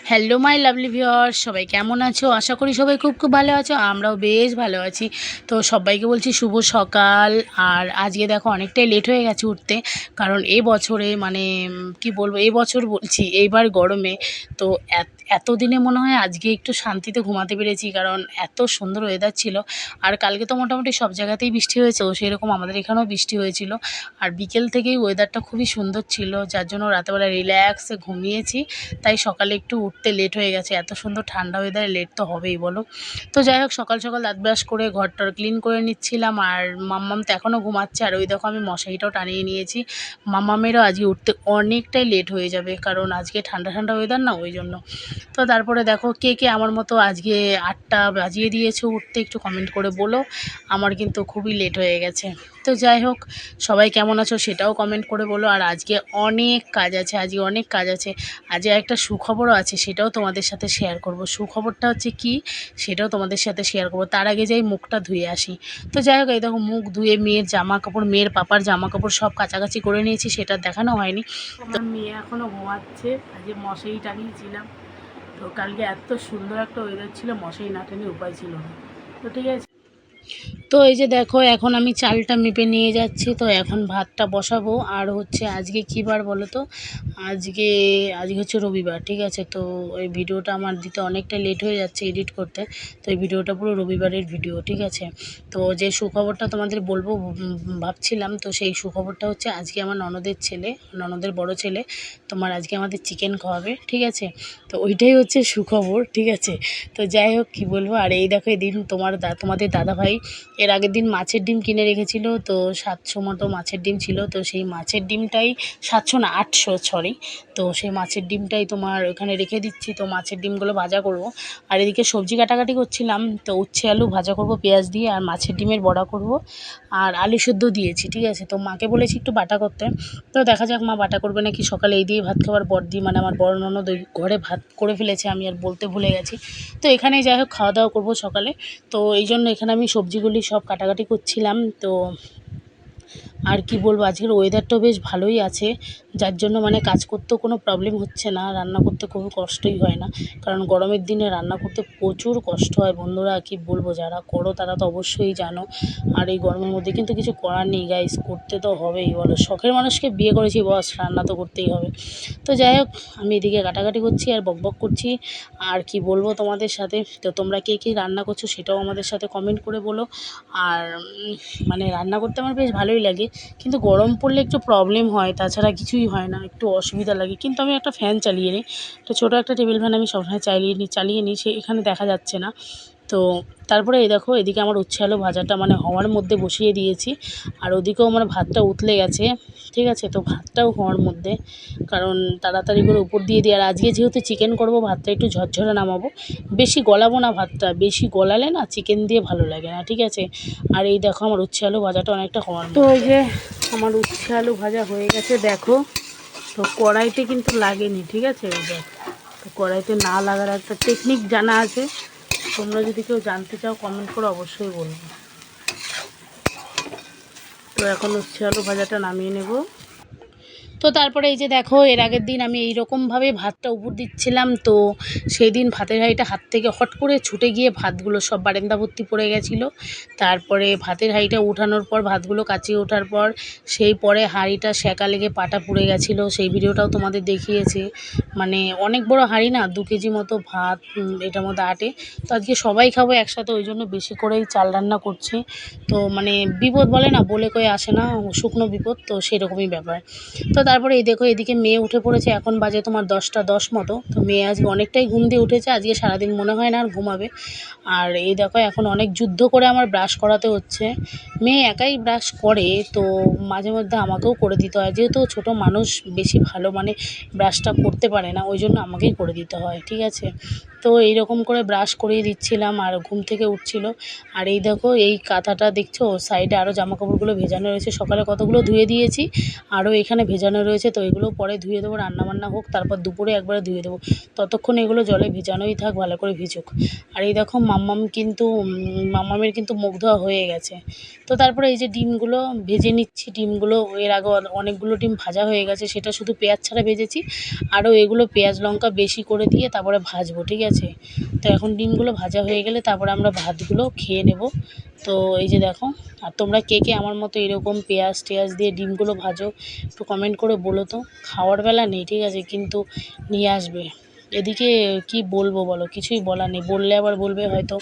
Hello my lovely viewers, সবাই কেমন আছো? আশা করি সবাই খুব খুব ভালো আছো। আমরাও বেশ ভালো আছি। তো সবাইকে বলছি শুভ সকাল। আর আজকে দেখো অনেকটাই লেট হয়ে গেছে উঠতে, কারণ এ বছরে মানে কি বলবো, এই বছর বলছি এইবার গরমে তো এতদিনে মনে হয় আজকে একটু শান্তিতে ঘুমাতে পেরেছি, কারণ এত সুন্দর ওয়েদার ছিল। আর কালকে তো মোটামুটি সব জায়গাতেই বৃষ্টি হয়েছে, ও সেরকম আমাদের এখানেও বৃষ্টি হয়েছিল। আর বিকেল থেকেই ওয়েদারটা খুবই সুন্দর ছিল, যার জন্য রাতেবেলা রিল্যাক্সে ঘুমিয়েছি। তাই সকালে একটু উঠতে লেট হয়ে গেছে। এত সুন্দর ঠান্ডা ওয়েদারে লেট তো হবেই বলো। তো যাই হোক, সকাল সকাল দাঁত ব্রাশ করে ঘরটার ক্লিন করে নিচ্ছিলাম। আর মাম্মাম তো এখনও ঘুমাচ্ছে, আর ওই দেখো আমি মশারিটাও টানিয়ে নিয়েছি। মাম্মামেরও আজকে উঠতে অনেকটাই লেট হয়ে যাবে, কারণ আজকে ঠান্ডা ঠান্ডা ওয়েদার না, ওই জন্য। তো তারপরে দেখো কে কে আমার মতো আজকে 8টা বাজিয়ে দিয়েছো উঠতে, একটু কমেন্ট করে বলো। আমার কিন্তু খুবই লেট হয়ে গেছে। তো যাই হোক, সবাই কেমন আছো সেটাও কমেন্ট করে বলো। আর আজকে অনেক কাজ আছে, আজকে অনেক কাজ আছে। আজকে একটা সুখবরও আছে, সেটাও তোমাদের সাথে শেয়ার করব। সুখবরটা হচ্ছে কি, সেটাও তোমাদের সাথে শেয়ার করব। তার আগে যাই মুখটা ধুয়ে আসি। তো যাই হোক, এই দেখো মুখ ধুয়ে মেয়ের জামা কাপড়, মেয়ের পাপার জামা কাপড় সব কাচাকাচি করে নিয়েছি, সেটা দেখানো হয়নি। তো মেয়ে এখনও ঘুমাচ্ছে, আজকে মশারি টানিয়েছিলাম। তো কালকে এত সুন্দর একটা ওয়েদার ছিল, মশারি না টানিয়ে উপায় ছিল না। তো ঠিক আছে। তো এই যে দেখো, এখন আমি চালটা মেপে নিয়ে যাচ্ছি। তো এখন ভাতটা বসাবো। আর হচ্ছে আজকে কী বার বলো তো? আজকে আজকে হচ্ছে রবিবার, ঠিক আছে। তো এই ভিডিওটা আমার দিতে অনেকটা লেট হয়ে যাচ্ছে এডিট করতে। তো এই ভিডিওটা পুরো রবিবারের ভিডিও, ঠিক আছে। তো যে সুখবরটা তোমাদের বলবো ভাবছিলাম, তো সেই সুখবরটা হচ্ছে আজকে আমার ননদের ছেলে, ননদের বড় ছেলে তোমার আজকে আমাদের চিকেন খাওয়াবে, ঠিক আছে। তো ওইটাই হচ্ছে সুখবর, ঠিক আছে। তো যাই হোক, কী বলবো। আর এই দেখো, এদিন তোমাদের দাদাভাই এর আগের দিন মাছের ডিম কিনে রেখেছিল। তো 700 মতো মাছের ডিম ছিল। তো সেই মাছের ডিমটাই, 700 না 800, সরি। তো সেই মাছের ডিমটাই তোমার ওখানে রেখে দিচ্ছি। তো মাছের ডিমগুলো ভাজা করব। আর এদিকে সবজি কাটাকাটি করছিলাম। তো উচ্ছে আলু ভাজা করব পেঁয়াজ দিয়ে, আর মাছের ডিমের বড়া করব। আর আলু সেদ্ধ দিয়েছি, ঠিক আছে। তো মাকে বলেছি একটু বাটা করতে। তো দেখা যাক মা বাটা করবে নাকি। সকালে এই দিয়ে ভাত খাওয়ার পর দিয়ে মানে আমার বড় ননদ ওই ঘরে ভাত করে ফেলেছে, আমি আর বলতে ভুলে গেছি। তো এখানেই যাই হোক খাওয়া দাওয়া করবো সকালে। তো এই জন্য এখানে আমি সবজিগুলি সব কাটাকাটি করছিলাম। তো আর কি বলবো, আজকের ওয়েদারটাও বেশ ভালোই আছে, যার জন্য মানে কাজ করতেও কোনো প্রবলেম হচ্ছে না, রান্না করতে খুব কষ্টই হয় না। কারণ গরমের দিনে রান্না করতে প্রচুর কষ্ট হয় বন্ধুরা, কি বলবো, যারা করো তারা তো অবশ্যই জানো। আর এই গরমের মধ্যে কিন্তু কিছু করার নেই গাইস, করতে তো হবেই বলো। শখের মানুষকে বিয়ে করেছি বস, রান্না তো করতেই হবে। তো যাই হোক, আমি এদিকে কাটাকাটি করছি আর বকবক করছি। আর কি বলবো তোমাদের সাথে, তো তোমরা কে কী রান্না করছো সেটাও আমাদের সাথে কমেন্ট করে বলো। আর মানে রান্না করতে আমার বেশ ভালোই লাগে, কিন্তু গরম পড়লে একটু প্রবলেম হয়, তাছাড়া কিছুই হয় না, একটু অসুবিধা লাগে। কিন্তু আমি একটা ফ্যান চালিয়ে নিই, তো ছোটো একটা টেবিল ফ্যান আমি সবসময় চালিয়ে নিই, সে এখানে দেখা যাচ্ছে না। তো তারপরে এই দেখো, এদিকে আমার উচ্ছে আলু ভাজাটা মানে হওয়ার মধ্যে বসিয়ে দিয়েছি। আর ওদিকেও আমার ভাতটা উতলে গেছে, ঠিক আছে। তো ভাতটাও হওয়ার মধ্যে, কারণ তাড়াতাড়ি করে উপর দিয়ে দিই। আর আজকে যেহেতু চিকেন করব, ভাতটা একটু ঝরঝরে নামাবো, বেশি গলাবো না ভাতটা, বেশি গলালে না চিকেন দিয়ে ভালো লাগে না, ঠিক আছে। আর এই দেখো, আমার উচ্ছে আলু ভাজাটা অনেকটা হওয়ার মধ্যে। তো ওই যে আমার উচ্ছে আলু ভাজা হয়ে গেছে দেখো। তো কড়াইতে কিন্তু লাগেনি, ঠিক আছে। এই দেখ, তো কড়াইতে না লাগার একটা টেকনিক জানা আছে, তোমরা যদি কেউ জানতে চাও কমেন্ট করে অবশ্যই বলবে। তো এখন উচ্ছে আলু ভাজাটা নামিয়ে নেব। তো তারপরে এই যে দেখো, এর আগের দিন আমি এইরকমভাবে ভাতটা উপর দিচ্ছিলাম। তো সেই দিন ভাতের হাঁড়িটা হাত থেকে হট করে ছুটে গিয়ে ভাতগুলো সব বারান্দা ভর্তি পড়ে গেছিলো। তারপরে ভাতের হাঁড়িটা উঠানোর পর, ভাতগুলো কাচিয়ে ওঠার পর, সেই পরে হাঁড়িটা সেঁকা লেগে পাটা পুড়ে গেছিলো, সেই ভিডিওটাও তোমাদের দেখিয়েছি। মানে অনেক বড় হাঁড়ি না, 2 কেজি মতো ভাত এটার মধ্যে আটে। তো আজকে সবাই খাবো একসাথে, ওই জন্য বেশি করেই চাল রান্না করছি। তো মানে বিপদ বলে না, বলে কয়ে আসে না, শুকনো বিপদ, তো সেরকমই ব্যাপার। তো তারপরে এই দেখো, এদিকে মেয়ে উঠে পড়েছে, এখন বাজে তোমার 10টা 10 মতো। তো মেয়ে আজকে অনেকটাই ঘুম দিয়ে উঠেছে, আজকে সারাদিন মনে হয় না আর ঘুমাবে। আর এই দেখো, এখন অনেক যুদ্ধ করে আমার ব্রাশ করাতে হচ্ছে। মেয়ে একাই ব্রাশ করে, তো মাঝে মধ্যে আমাকেও করে দিতে হয়, যেহেতু ছোট মানুষ, বেশি ভালো মানে ব্রাশটা করতে পারে না, ওই জন্য আমাকেই করে দিতে হয়, ঠিক আছে। তো এইরকম করে ব্রাশ করিয়ে দিচ্ছিলাম, আর ঘুম থেকে উঠছিল। আর এই দেখো, এই কাঁথাটা দেখছো, সাইডে আরও জামাকাপড়গুলো ভেজানো রয়েছে, সকালে কতগুলো ধুয়ে দিয়েছি, আরও এখানে ভেজানো রয়েছে, তো এগুলো পরে ধুয়ে দেবো, রান্নাবান্না হোক, তারপর দুপুরে একবারে ধুয়ে দেবো। ততক্ষণ এগুলো জলে ভেজানোই থাক, ভালো করে ভিজুক। আর এই দেখো মাম্মামের কিন্তু মুখ ধোয়া হয়ে গেছে। তো তারপরে এই যে ডিমগুলো ভেজে নিচ্ছি। ডিমগুলো এর আগে অনেকগুলো ডিম ভাজা হয়ে গেছে, সেটা শুধু পেঁয়াজ ছাড়া ভেজেছি। আরও এগুলো পেঁয়াজ লঙ্কা বেশি করে দিয়ে তারপরে ভাজবো, ঠিক আছে। তো এখন ডিমগুলো ভাজা হয়ে গেলে তারপরে আমরা ভাতগুলো খেয়ে নেব। তো এই যে দেখো, আর তোমরা কে কে আমার মতো এরকম পেঁয়াজ টেয়াজ দিয়ে ডিমগুলো ভাজো একটু কমেন্ট করে বলো তো। খাওয়ার বেলা নেই, ঠিক আছে, কিন্তু নিয়ে আসবে। এদিকে কি বলবো বলো, কিছুই বলার নেই। বললে আবার বলবে হয়তো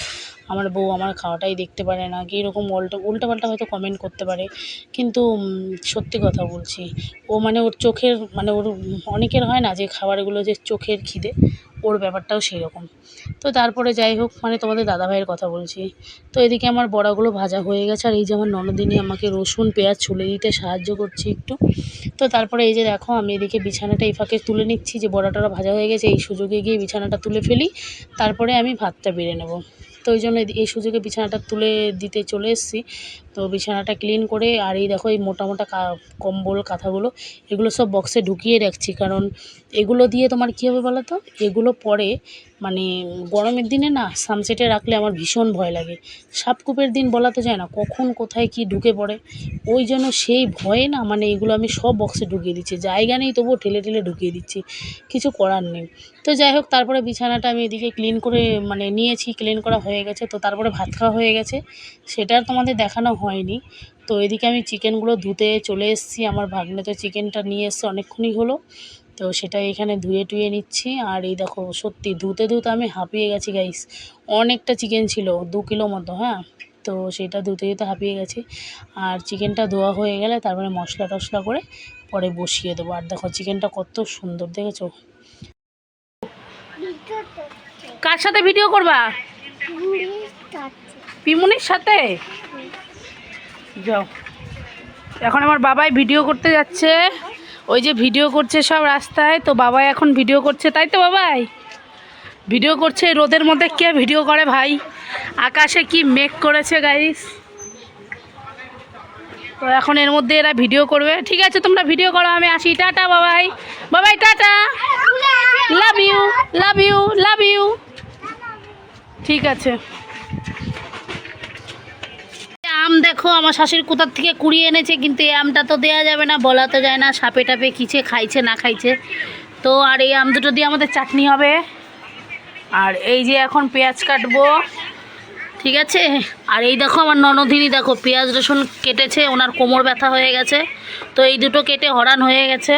আমার বউ আমার খাওয়াটাই দেখতে পারে না, কি এরকম উল্টোপাল্টা হয়তো কমেন্ট করতে পারে। কিন্তু সত্যি কথা বলছি, ও মানে ওর চোখের মানে ওর অনেকের হয় না যে খাবারগুলো যে চোখের খিদে, ওর ব্যাপারটাও সেই রকম। তো তারপরে যাই হোক, মানে তোমাদের দাদাভাইয়ের কথা বলছি। তো এদিকে আমার বড়াগুলো ভাজা হয়ে গেছে, আর এই যে আমার ননদিনী আমাকে রসুন পেঁয়াজ ছুলে দিতে সাহায্য করছে একটু। তো তারপরে এই যে দেখো, আমি এদিকে বিছানাটা এই ফাঁকে তুলে নিচ্ছি, যে বড়াটা ভাজা হয়ে গেছে, এই সুযোগে গিয়ে বিছানাটা তুলে ফেলি, তারপরে আমি ভাতটা বেড়ে নেব। তো ওই জন্য এই সুযোগে বিছানাটা তুলে দিতে চলে এসেছি। তো বিছানাটা ক্লিন করে, আর এই দেখো এই মোটা মোটা কম্বল কাঁথাগুলো এগুলো সব বক্সে ঢুকিয়ে রাখছি, কারণ এগুলো দিয়ে তোমার কী হবে বলো তো, এগুলো পরে মানে গরমের দিনে না সানসেটে রাখলে আমার ভীষণ ভয় লাগে। সাপকোপের দিন বলা তো যায় না, কখন কোথায় কি ঢুকে পড়ে। ওই জন্য সেই ভয়ে না মানে এগুলো আমি সব বক্সে ঢুকিয়ে দিচ্ছি, জায়গা নেই তবুও ঠেলে ঠেলে ঢুকিয়ে দিচ্ছি, কিছু করার নেই। তো যাই হোক, তারপরে বিছানাটা আমি এদিকে ক্লিন করে মানে নিয়েছি, ক্লিন করা হয়ে গেছে। তো তারপরে ভাত খাওয়া হয়ে গেছে, সেটা আর তোমাদের দেখানো হয়নি। তো এদিকে আমি চিকেনগুলো ধুতে চলে এসেছি, আমার ভাগ্নে তো চিকেনটা নিয়ে এসছে অনেকক্ষণই হলো। তো সেটা এখানে ধুয়ে টুয়ে নিচ্ছি। আর এই দেখো, সত্যি ধুতে ধুতে আমি হাঁপিয়ে গেছি গাইস। অনেকটা চিকেন ছিল, 2 কিলো মতো, হ্যাঁ। তো সেটা ধুতে ধুতে হাঁপিয়ে গেছি। আর চিকেনটা ধোয়া হয়ে গেলে তারপরে মশলা টশলা করে পরে বসিয়ে দেবো। আর দেখো চিকেনটা কত সুন্দর, দেখেছো? কার সাথে ভিডিও করবা? পিমুনির সাথে। যাও, এখন আমার বাবাই ভিডিও করতে যাচ্ছে। ওই যে ভিডিও করছে সব রাস্তায়, তো বাবাই এখন ভিডিও করছে, তাই তো বাবাই ভিডিও করছে। রোদের মধ্যে কে ভিডিও করে ভাই? আকাশে কি মেঘ করেছে গাইস। তো এখন এর মধ্যে এরা ভিডিও করবে। ঠিক আছে, তোমরা ভিডিও করো, আমি আসি। Tata Babai, Babai tata, love you love you love you. ঠিক আছে। আম দেখো আমার শাশুড়ি কোথার থেকে কুড়িয়ে এনেছে, কিন্তু এই আমটা তো দেওয়া যাবে না, বলা তো যায় না, সাপে টাপে কিছে খাইছে না খাইছে। তো আর এই আম দুটো দিয়ে আমাদের চাটনি হবে। আর এই যে এখন পেঁয়াজ কাটবো, ঠিক আছে। আর এই দেখো আমার ননদিনী, দেখো পেঁয়াজ রসুন কেটেছে, ওনার কোমর ব্যথা হয়ে গেছে, তো এই দুটো কেটে হরান হয়ে গেছে।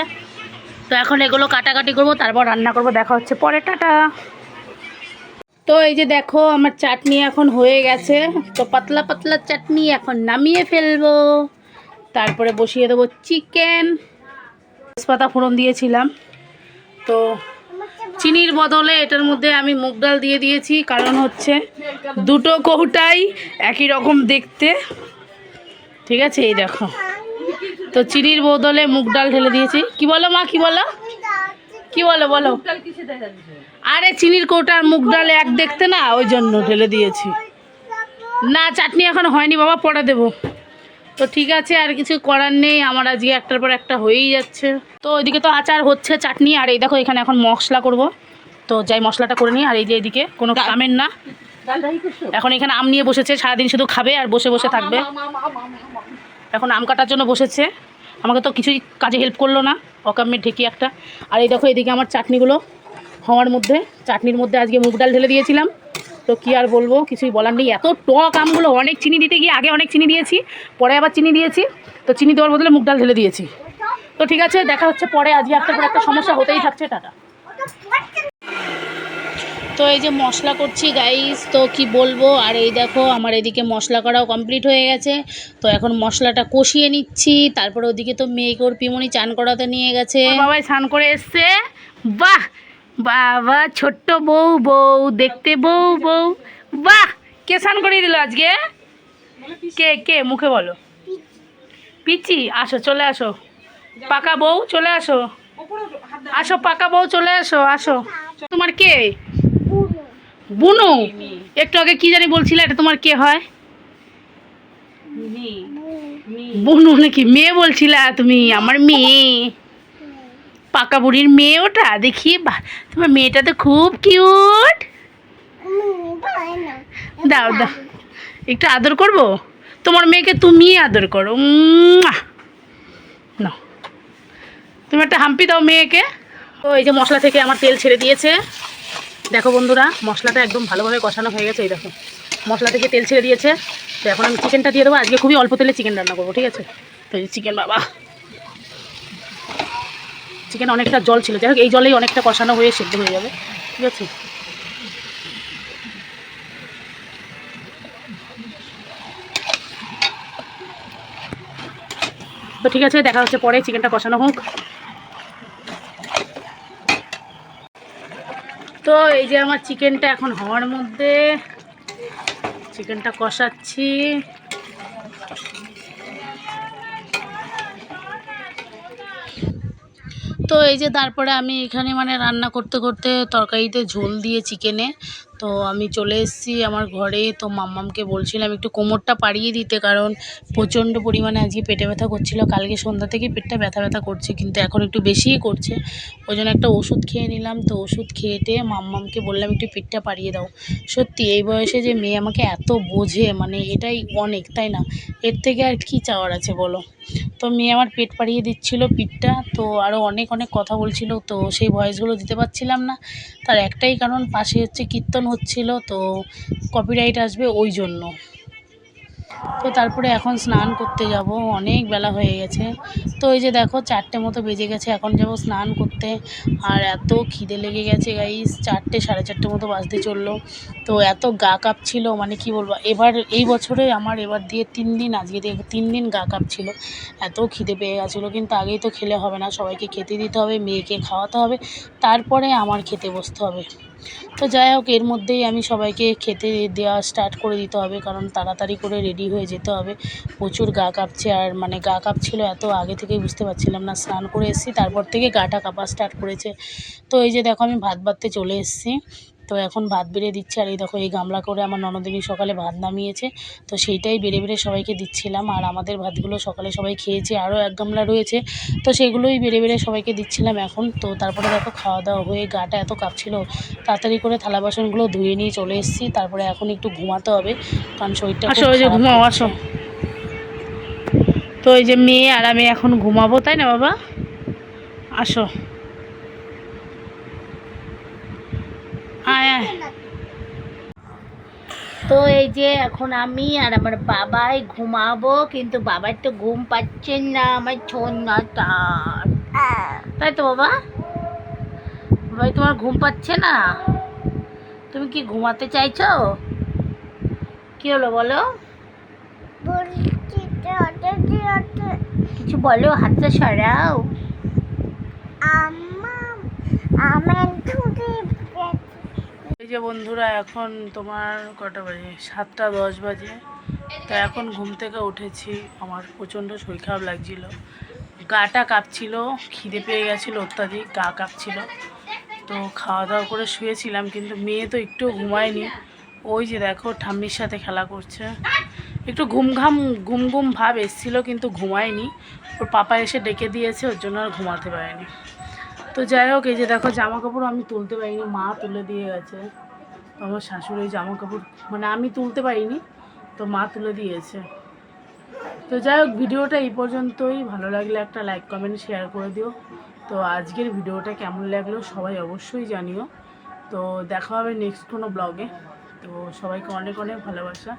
তো এখন এগুলো কাটাকাটি করবো, তারপর রান্না করবো। দেখা হচ্ছে পরে, টাটা। তো এই যে দেখো আমার চাটনি এখন হয়ে গেছে, তো পাতলা পাতলা চাটনি এখন নামিয়ে ফেলবো। তারপরে বসিয়ে দেবো চিকেন। তেজপাতা ফোড়ন দিয়েছিলাম, তো চিনির বদলে এটার মধ্যে আমি মুগ ডাল দিয়ে দিয়েছি, কারণ হচ্ছে দুটো কৌটাই একই রকম দেখতে, ঠিক আছে। এই দেখো, তো চিনির বদলে মুগ ডাল ঢেলে দিয়েছি। কি বলো মা, কি বলো, কি বলো বলো? আরে চিনির কৌটা আর মুগ ডাল এক দেখতে না, ওই জন্য ঢেলে দিয়েছি। না চাটনি এখন হয়নি বাবা, পরে দেবো। তো ঠিক আছে, আর কিছু করার নেই, আমার আজকে একটার পর একটা হয়েই যাচ্ছে। তো ওইদিকে তো আচার হচ্ছে, চাটনি, আর এই দেখো এখানে এখন মশলা করব। তো যাই মশলাটা করে নিই। আর এই যে এইদিকে কোনো কামের না, এখন এখানে আম নিয়ে বসেছে, সারাদিন শুধু খাবে আর বসে বসে থাকবে। এখন আম কাটার জন্য বসেছে, আমাকে তো কিছুই কাজে হেল্প করলো না, অকামের ঢেকি একটা। আর এই দেখো এদিকে আমার চাটনিগুলো হওয়ার মধ্যে, চাটনির মধ্যে আজকে মুগ ডাল ঢেলে দিয়েছিলাম। তো কি আর বলবো, কিছুই বলার নেই। এত টক আমগুলো, অনেক চিনি দিতে গিয়ে আগে অনেক চিনি দিয়েছি, পরে আবার চিনি দিয়েছি, তো চিনি দেওয়ার বদলে মুগ ডাল ঢেলে দিয়েছি। তো ঠিক আছে, দেখা হচ্ছে পরে। আজকে একটার পর একটা সমস্যা হতেই থাকছে, টাটা। তো এই যে মশলা করছি গাইস, তো কি বলবো। আর এই দেখো আমার এদিকে মশলা করাও কমপ্লিট হয়ে গেছে, তো এখন মশলাটা কষিয়ে নিচ্ছি। তারপরে ওদিকে তো মেয়েকে ওর পিমনি চান করাতে নিয়ে গেছে, বাবাই স্নান করে এসছে। বাহ বাবা, ছোট্ট বউ, বউ দেখতে বউ বউ, বাহ। কে স্নান করিয়ে দিল আজকে? কে কে মুখে বলো? পিচি। আসো, চলে আসো পাকা বউ, চলে আসো, আসো পাকা বউ, চলে আসো, আসো। তোমার কে? বুনু। একটু আগে কি জানি বলছিলে, এটা তোমার কে হয়? বুনু নাকি? মেয়ে বলছিলা তুমি? আমার মেয়ে। পাকা বুড়ির মেয়ে ওটা, দেখি বাহ, তোমার মেয়েটা তো খুব কিউট। দাও দাও, একটু আদর করব। তোমার মেয়েকে তুমি আদর করো। নাও, তুমি একটা হাম্পি দাও মেয়েকে। তো এই যে মশলা থেকে আমার তেল ছেড়ে দিয়েছে, দেখো বন্ধুরা, মশলাটা একদম ভালোভাবে কষানো হয়ে গেছে। এই দেখো মশলা থেকে তেল ছেড়ে দিয়েছে। তো এখন আমি চিকেনটা দিয়ে দেবো। আজকে খুবই অল্প তেলে চিকেন রান্না করবো, ঠিক আছে? তো এই চিকেন, বাবা, চিকেন অনেকটা জল ছিল, যাই হোক এই জলেই অনেকটা কষানো হয়ে সিদ্ধ হয়ে যাবে, ঠিক আছে? তো ঠিক আছে, দেখা হচ্ছে পরে, চিকেনটা কষানো হোক। তো এই যে আমার চিকেনটা এখন হওয়ার মধ্যে, চিকেনটা কষাচ্ছি। তো এই যে তারপরে আমি এখানে মানে রান্না করতে করতে তরকারিতে ঝোল দিয়ে চিকেনে, তো আমি চলে এসেছি আমার ঘরে। তো মাম্মামকে বলছিলাম একটু কোমরটা পাড়িয়ে দিতে, কারণ প্রচণ্ড পরিমাণে আজকে পেটে ব্যথা করছিল। কালকে সন্ধ্যা থেকে পেটটা ব্যথা ব্যথা করছে, কিন্তু এখন একটু বেশিই করছে। ওই জন্য একটা ওষুধ খেয়ে নিলাম। তো ওষুধ খেয়েটে মাম্মামকে বললাম একটু পেটটা পাড়িয়ে দাও। সত্যি এই বয়সে যে মেয়ে আমাকে এত বোঝে, মানে এটাই অনেক, তাই না? এর থেকে আর কি চাওয়ার আছে বলো? তো মেয়ে আমার পেট পাড়িয়ে দিচ্ছিল, পিঠটা। তো আরও অনেক অনেক কথা বলছিল, তো সেই ভয়েসগুলো দিতে পারছিলাম না। তার একটাই কারণ, পাশে হচ্ছে কীর্তন হচ্ছিল, তো কপিরাইট আসবে ওই জন্য। তো তারপরে এখন স্নান করতে যাব, অনেক বেলা হয়ে গেছে। তো এই যে দেখো 4টে মতো বেজে গেছে, এখন যাব স্নান করতে। আর এত খিদে লেগে গেছে গাইস, 4টে 4:30 মতো বাজতে চললো। তো এত গা কাঁপছিল, মানে কি বলবো, এবার এই বছরে আমার এবার দিয়ে 3 দিন, আজকে দিয়ে 3 দিন গা কাঁপছিল, এত খিদে পেয়ে গেছিলো। কিন্তু আগেই তো খেলে হবে না, সবাইকে খেতে দিতে হবে, মেয়েকে খাওয়াতে হবে, তারপরে আমার খেতে বসতে হবে। তো যাই হোক, এর মধ্যেই আমি সবাইকে খেতে দেওয়া স্টার্ট করে দিতে হবে, কারণ তাড়াতাড়ি করে রেডি হয়ে যেতে হবে। প্রচুর গা কাঁপছে, আর মানে গা কাঁপছিল এত, আগে থেকেই বুঝতে পারছিলাম না। স্নান করে এসেছি, তারপর থেকে গাটা কাঁপা স্টার্ট করেছে। তো এই যে দেখো আমি ভাত বাড়তে চলে এসেছি। তো এখন ভাত বেড়ে দিচ্ছি। আর এই দেখো এই গামলা করে আমার ননদিনী সকালে ভাত নামিয়েছে, তো সেইটাই বেড়ে বেড়ে সবাইকে দিচ্ছিলাম। আর আমাদের ভাতগুলো সকালে সবাই খেয়েছে, আরও 1 গামলা রয়েছে, তো সেগুলোই বেড়ে বেড়ে সবাইকে দিচ্ছিলাম এখন। তো তারপরে দেখো খাওয়া দাওয়া হয়ে গাটা এত কাঁপছিল, তাড়াতাড়ি করে থালা বাসনগুলো ধুয়ে নিয়ে চলে এসেছি। তারপরে এখন একটু ঘুমাতে হবে, কারণ শরীরটা খুব খারাপ করছে। তো এই যে মেয়ে আর আমি এখন ঘুমাবো, তাই না বাবা? আসো, আয় আয়। তো এই যে এখন আমি আর আমার বাবাই ঘুমাবো, কিন্তু বাবার তো ঘুম পাচ্ছে না, আমার ছোনাটা, তাই তো বাবা? ভাই তোমার ঘুম পাচ্ছে না? তুমি কি ঘুমাতে চাইছো? কি হলো বলো? কিছু বলো, হাতটা সরাও। এই যে বন্ধুরা, এখন তোমার কটা বাজে? 7টা 10 বাজে। তো এখন ঘুম থেকে উঠেছি, আমার প্রচণ্ড শরীর খারাপ লাগছিল, গাটা কাঁপছিল, খিদে পেয়ে গেছিলো অত্যাধিক, গা কাঁপছিল। তো খাওয়া দাওয়া করে শুয়েছিলাম, কিন্তু মেয়ে তো একটু ঘুমায়নি। ওই যে দেখো ঠাম্মির সাথে খেলা করছে। একটু ঘুম ঘুম ভাব এসেছিলো, কিন্তু ঘুমায়নি। ওর পাপা এসে ডেকে দিয়েছে, ওর জন্য আর ঘুমাতে পারেনি। তো যাই হোক, এই যে দেখো জামা কাপড় আমি তুলতে পারিনি, মা তুলে দিয়ে গেছে। আমার শাশুড়ি জামা কাপড়, মানে আমি তুলতে পারিনি, তো মা তুলে দিয়েছে। তো যাই হোক, ভিডিওটা এই পর্যন্তই। ভালো লাগলে একটা লাইক কমেন্ট শেয়ার করে দিও। তো আজকের ভিডিওটা কেমন লাগলো সবাই অবশ্যই জানিও। তো দেখা হবে নেক্সট কোনো ব্লগে। তো সবাইকে অনেক অনেক ভালোবাসা।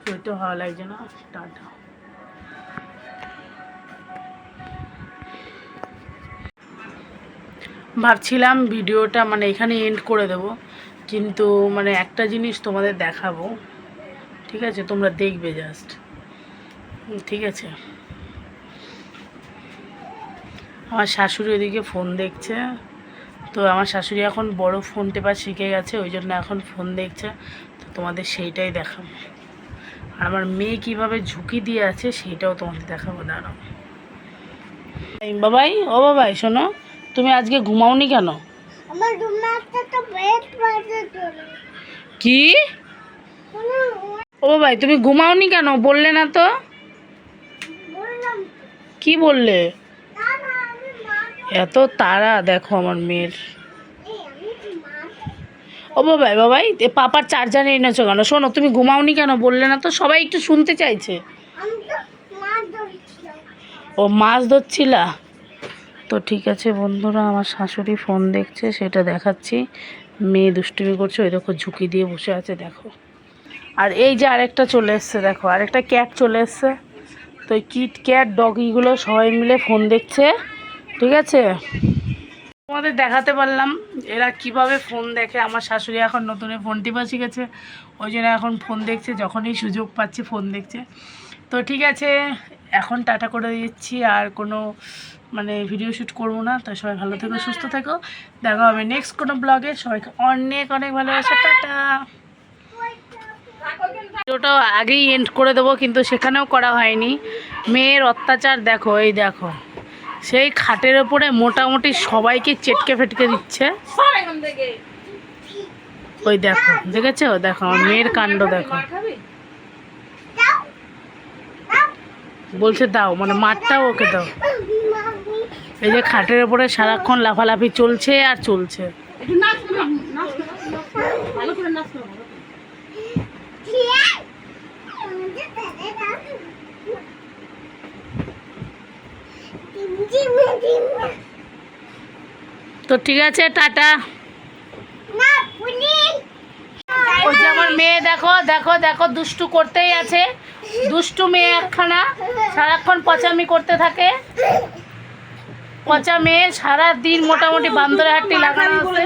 শরীরটা ভালো লাগছে না, টাটা। ভাবছিলাম ভিডিওটা মানে এখানে এন্ড করে দেব, কিন্তু মানে একটা জিনিস তোমাদের দেখাবো, ঠিক আছে? তোমরা দেখবে জাস্ট, ঠিক আছে? আমার শাশুড়ি ওদিকে ফোন দেখছে। তো আমার শাশুড়ি এখন বড় ফোন টেপা শিখে গেছে, ওই জন্য এখন ফোন দেখছে। তো তোমাদের সেইটাই দেখাবো। আর আমার মেয়ে কীভাবে ঝুঁকি দিয়ে আছে সেইটাও তোমাদের দেখাবো, দাঁড়াও। বাবাই, ও বাবাই শোনো, তুমি আজকে ঘুমাওনি কেন? কি? ও বাবাই, তুমি ঘুমাওনি কেন বললে না তো? কি বললে? এত তাড়া দেখো আমার মেয়ের। ও বাবাই বাবাই, পাপার চার্জার এনেছো কেন? শোনো, তুমি ঘুমাওনি কেন বললে না তো, সবাই একটু শুনতে চাইছে। ও মাছ ধরছিলা? তো ঠিক আছে বন্ধুরা, আমার শাশুড়ি ফোন দেখছে, সেটা দেখাচ্ছি। মেয়ে দুষ্টুমি করছে, ওই দেখো ঝুঁকি দিয়ে বসে আছে দেখো। আর এই যে আরেকটা চলে এসছে দেখো, আরেকটা ক্যাট চলে এসছে। তো এই কিট ক্যাট ডগিগুলো সবাই মিলে ফোন দেখছে, ঠিক আছে। তোমাদের দেখাতে পারলাম এরা কিভাবে ফোন দেখে। আমার শাশুড়ি এখন নতুন ফোন টিপা শিখেছে, ওই জন্য এখন ফোন দেখছে, যখনই সুযোগ পাচ্ছে ফোন দেখছে। তো ঠিক আছে, এখন টাটা করে দিচ্ছি, আর কোনো মানে ভিডিও শ্যুট করবো না। তো সবাই ভালো থেকো, সুস্থ থেকো, দেখা হবে নেক্সট কোনো ব্লগে। সবাইকে অনেক অনেক ভালোবাসা, টাটা। ভিডিওটা আগেই এন্ড করে দেবো, কিন্তু সেখানেও করা হয়নি। মেয়ের অত্যাচার দেখো, এই দেখো সেই খাটের ওপরে মোটামুটি সবাইকে চেটকে ফেটকে দিচ্ছে। ওই দেখো, দেখেছো? দেখো আমার মেয়ের কাণ্ড দেখো। বলছে দাও, মানে মারটাও ওকে দাও। এই যে খাটের ওপরে সারাক্ষণ লাফালাফি চলছে আর চলছে। তো ঠিক আছে, টাটা। ওই যে আমার মেয়ে দেখো দেখো দেখো, দুষ্টু করতেই আছে, দুষ্টু মেয়ে একখানা, সারাক্ষণ পচামি করতে থাকে। পচা মেয়ে, সারাদিন মোটামুটি বান্দরের হাট্টি লাগানো আছে।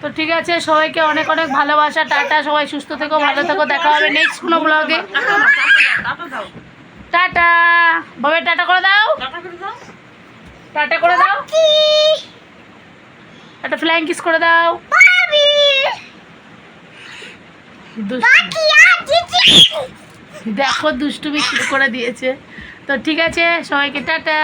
তো ঠিক আছে, সবাইকে অনেক অনেক ভালোবাসা, টাটা। সবাই সুস্থ থেকো, ভালো থেকো, দেখা হবে নেক্সট কোনো ব্লগে। টাটা বাবা, টাটা করে দাও, টাটা করে দাও, একটা ফ্লাইং কিস করে দাও। দেখো দুষ্টুমি শুরু করে দিয়েছে। তো ঠিক আছে, সবাইকে টাটা।